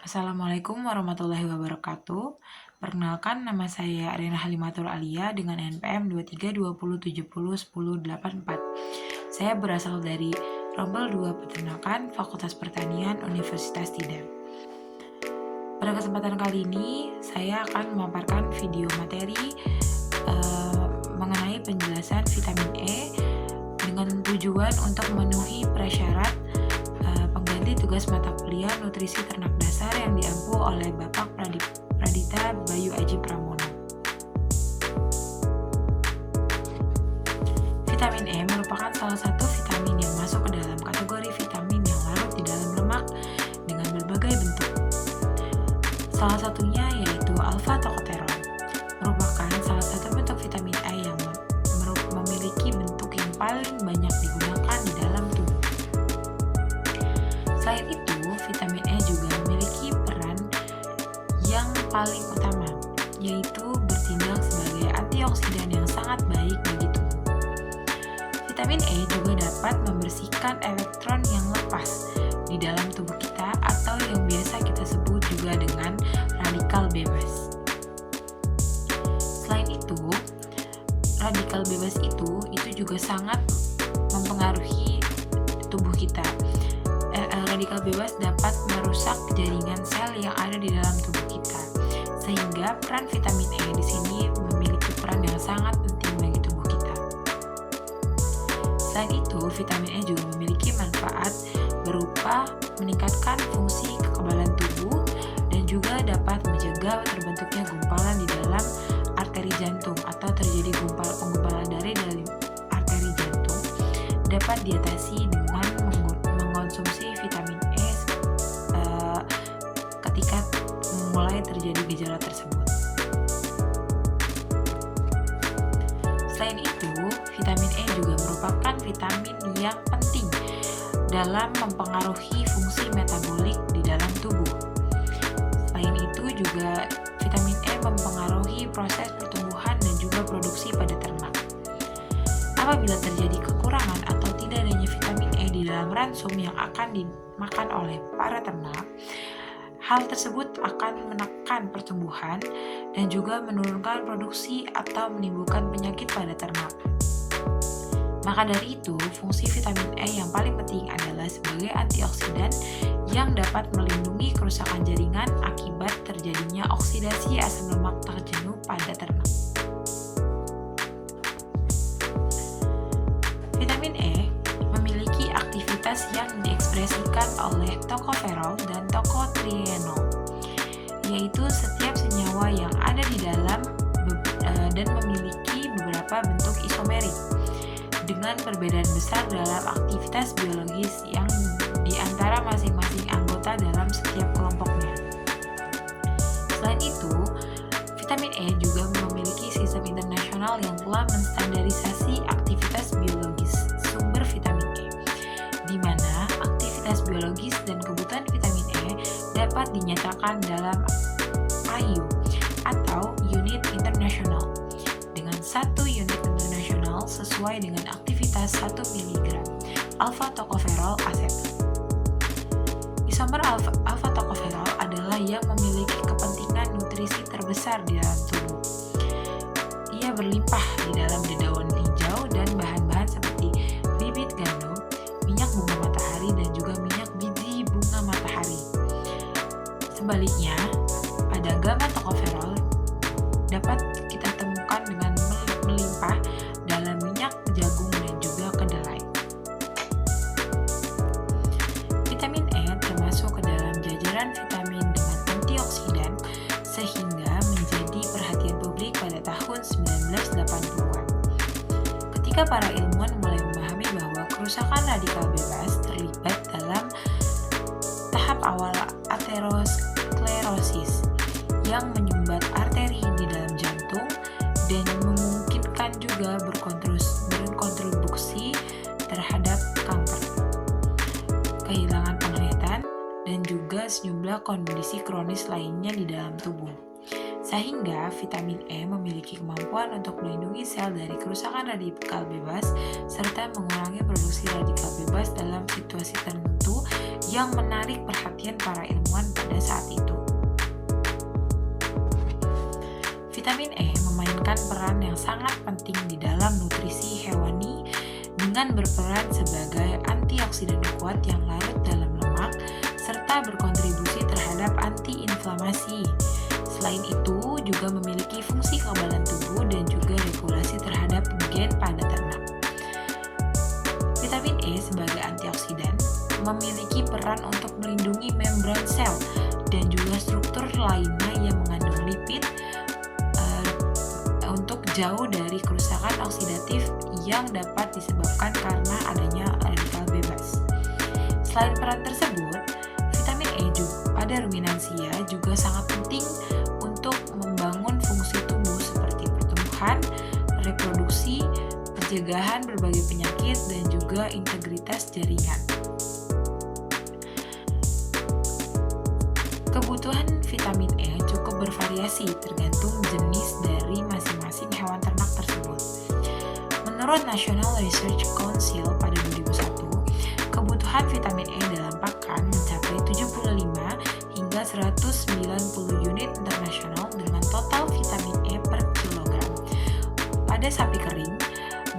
Assalamualaikum warahmatullahi wabarakatuh. Perkenalkan, nama saya Arina Halimatul Alia dengan NPM 2320701084. Saya berasal dari Rombel 2 Peternakan, Fakultas Pertanian, Universitas Tidar. Pada kesempatan kali ini, saya akan memaparkan video materi mengenai penjelasan vitamin E dengan tujuan untuk memenuhi prasyarat pengganti tugas mata kuliah Nutrisi Ternak Dasar yang diampu oleh Bapak Pradita Bayu Aji Pramono. Vitamin E merupakan salah satu vitamin yang masuk ke dalam kategori vitamin yang larut di dalam lemak dengan berbagai bentuk. Salah satunya yaitu alfa-tokoteron, merupakan salah satu bentuk vitamin E yang memiliki bentuk yang paling banyak digunakan di dalam tubuh. Selain itu, vitamin E juga memiliki peran yang paling utama, yaitu bertindak sebagai antioksidan yang sangat baik bagi tubuh. Vitamin E juga dapat membersihkan elektron yang lepas di dalam tubuh kita atau yang biasa kita sebut juga dengan radikal bebas. Selain itu, radikal bebas itu juga sangat mempengaruhi tubuh kita. Radikal bebas dapat merusak jaringan sel yang ada di dalam tubuh kita, sehingga peran vitamin E di sini memiliki peran yang sangat penting bagi tubuh kita. Selain itu, vitamin E juga memiliki manfaat berupa meningkatkan fungsi kekebalan tubuh dan juga dapat mencegah terbentuknya gumpalan di dalam arteri jantung atau terjadi penggumpalan darah dari arteri jantung dapat diatasi dengan mengonsumsi vitamin E ketika mulai terjadi gejala tersebut. Selain itu, vitamin E juga merupakan vitamin yang penting dalam mempengaruhi fungsi metabolik di dalam tubuh. Selain itu juga vitamin E mempengaruhi proses pertumbuhan dan juga produksi pada ternak. Apabila terjadi kekurangan atau tidak adanya vitamin E di dalam ransum yang akan dimakan oleh para ternak, hal tersebut akan menekan pertumbuhan dan juga menurunkan produksi atau menimbulkan penyakit pada ternak. Maka dari itu, fungsi vitamin E yang paling penting adalah sebagai antioksidan yang dapat melindungi kerusakan jaringan akibat terjadinya oksidasi asam lemak tak jenuh pada ternak. Vitamin E memiliki aktivitas yang diekspresikan oleh tokoferol dan tokotrienol, yaitu setiap senyawa yang ada di dalam dan memiliki beberapa bentuk isomerik dengan perbedaan besar dalam aktivitas biologis yang di antara masing-masing anggota dalam setiap kelompoknya. Selain itu, vitamin E juga memiliki sistem internasional yang telah menstandarisasi aktivitas biologis sumber vitamin E, di mana aktivitas biologis dan kebutuhan vitamin E dapat dinyatakan dalam IU atau Unit Internasional dengan 1 unit internasional sesuai dengan aktivitas 1 mg alfa-tokoferol asetat. Isomer alfa-tokoferol adalah yang memiliki kepentingan nutrisi terbesar di dalam tubuh. Ia berlimpah di dalam dedaun hijau dan bahan-bahan seperti bibit gandum, minyak bunga matahari, dan juga minyak biji bunga matahari. Sebaliknya, pada gamma tokoferol dapat kita temukan dengan melimpah dalam minyak jagung dan juga kedelai. Vitamin E termasuk ke dalam jajaran vitamin dengan antioksidan sehingga menjadi perhatian publik pada tahun 1980-an. Ketika para ilmuwan mulai memahami bahwa kerusakan radikal bebas terlibat dalam tahap awal aterosklerosis yang menyumbat arteri di dalam jantung dan memungkinkan juga berkontribusi terhadap kanker, kehilangan penglihatan, dan juga sejumlah kondisi kronis lainnya di dalam tubuh. Sehingga vitamin E memiliki kemampuan untuk melindungi sel dari kerusakan radikal bebas serta mengurangi produksi radikal bebas dalam situasi tertentu yang menarik perhatian para ilmuwan pada saat itu. Vitamin E memainkan peran yang sangat penting di dalam nutrisi hewani dengan berperan sebagai antioksidan kuat yang larut dalam lemak serta berkontribusi terhadap antiinflamasi. Selain itu, juga memiliki fungsi kekebalan tubuh dan juga regulasi terhadap gen pada ternak. Vitamin E sebagai antioksidan memiliki peran untuk melindungi membran sel dan juga struktur lainnya yang mengandung lipid untuk jauh dari kerusakan oksidatif yang dapat disebabkan karena adanya radikal bebas. Selain peran tersebut, vitamin E pada ruminansia juga sangat penting untuk membangun fungsi tubuh seperti pertumbuhan, reproduksi, pencegahan berbagai penyakit, dan juga integritas jaringan. Kebutuhan vitamin E cukup bervariasi tergantung jenis dari masing-masing hewan ternak tersebut. Menurut National Research Council pada 2001, kebutuhan vitamin E dalam pakan mencapai 75 hingga 190 unit internasional dengan total vitamin E per kilogram. Pada sapi kering,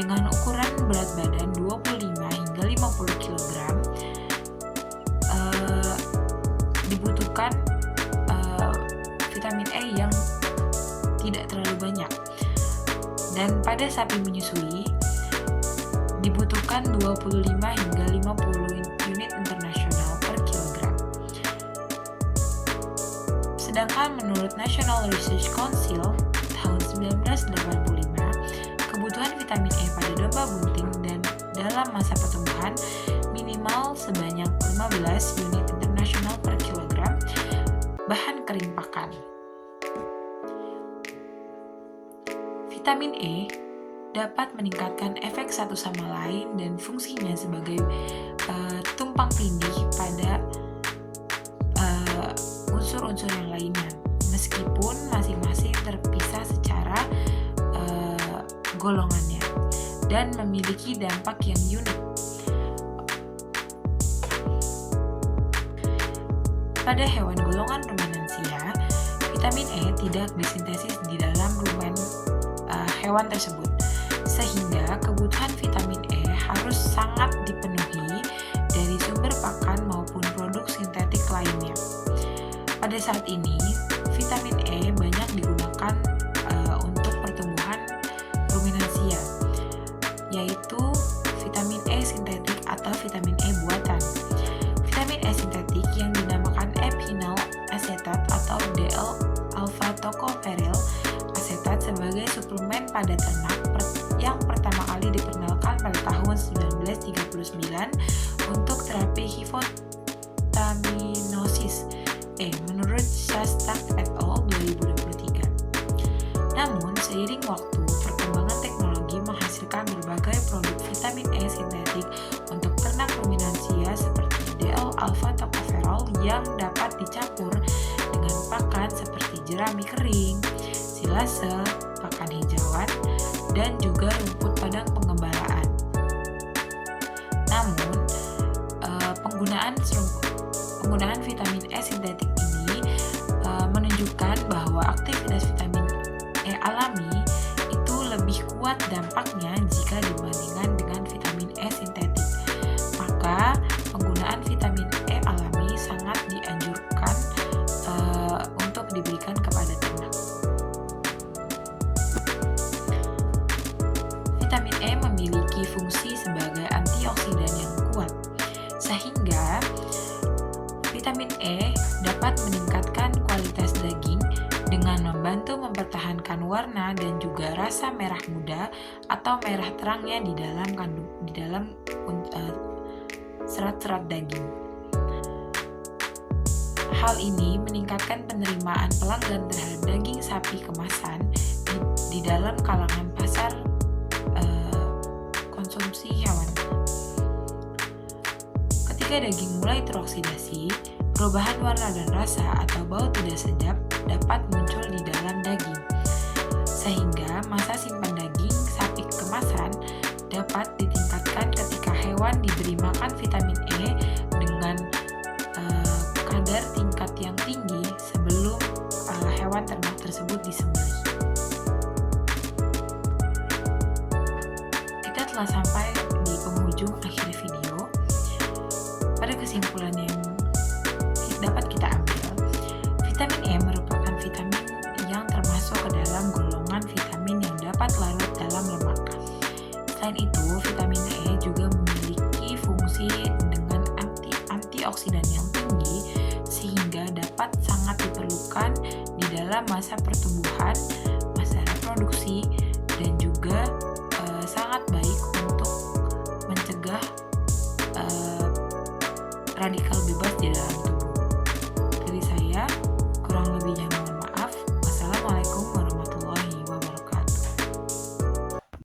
dengan ukuran berat badan 25 hingga 50 kg, dibutuhkan vitamin E yang tidak terlalu banyak. Dan pada sapi menyusui dibutuhkan 25 hingga 50 unit internasional per kilogram. Sedangkan menurut National Research Council tahun 1985, kebutuhan vitamin E pada domba bunting dan dalam masa pertumbuhan minimal sebanyak 15 unit internasional per kilogram bahan kering pakan. Vitamin E dapat meningkatkan efek satu sama lain dan fungsinya sebagai tumpang tindih pada unsur-unsur yang lainnya, meskipun masing-masing terpisah secara golongannya dan memiliki dampak yang unik. Pada hewan golongan ruminansia, vitamin E tidak disintesis di dalam rumen hewan tersebut, sehingga kebutuhan vitamin E harus sangat dipenuhi dari sumber pakan maupun produk sintetik lainnya. Pada saat ini, vitamin E banyak digunakan untuk pertumbuhan ruminansia, yaitu vitamin E sintetik atau vitamin E buatan. Vitamin E sintetik yang dinamakan epinal asetat atau DL-alpha-tocopherol asetat sebagai suplemen pada ternak yang pertama kali diperkenalkan pada tahun 1939 untuk terapi hipotaminosis menurut Shastak et al. 2023. Namun, seiring waktu, perkembangan teknologi menghasilkan berbagai produk vitamin E sintetik untuk ternak ruminansia seperti DL-alpha-tocopherol yang dapat dicampur dengan pakan seperti jerami kering, silase, pakan hijauan, dan juga rumput padang pengembalaan. Namun, penggunaan vitamin E sintetik ini menunjukkan bahwa aktivitas vitamin E alami itu lebih kuat dampaknya jika dibandingkan dengan vitamin E sintetik. Maka, penggunaan vitamin E alami sangat dianjurkan untuk diberikan kepada ternak. Vitamin E memiliki fungsi sebagai antioksidan yang kuat, sehingga vitamin E dapat meningkatkan kualitas daging dengan membantu mempertahankan warna dan juga rasa merah muda atau merah terangnya di dalam serat-serat daging. Hal ini meningkatkan penerimaan pelanggan terhadap daging sapi kemasan di dalam kalangan pasar konsumsi hewan. Ketika daging mulai teroksidasi, perubahan warna dan rasa atau bau tidak sedap dapat muncul di dalam daging, sehingga masa simpan daging sapi kemasan dapat ditingkatkan ketika hewan diberi makan vitamin E dengan kadar tingkat yang tinggi sebelum hewan ternak tersebut disembelih. Kita telah sampai di penghujung akhir video. Pada kesimpulan yang dapat kita ambil, vitamin E merupakan vitamin yang termasuk ke dalam golongan vitamin yang dapat larut dalam lemak. Selain itu, vitamin E juga memiliki fungsi dengan antioksidan yang tinggi sehingga dapat sangat diperlukan di dalam masa pertumbuhan, masa reproduksi, dan juga sangat baik untuk mencegah radikal bebas di dalam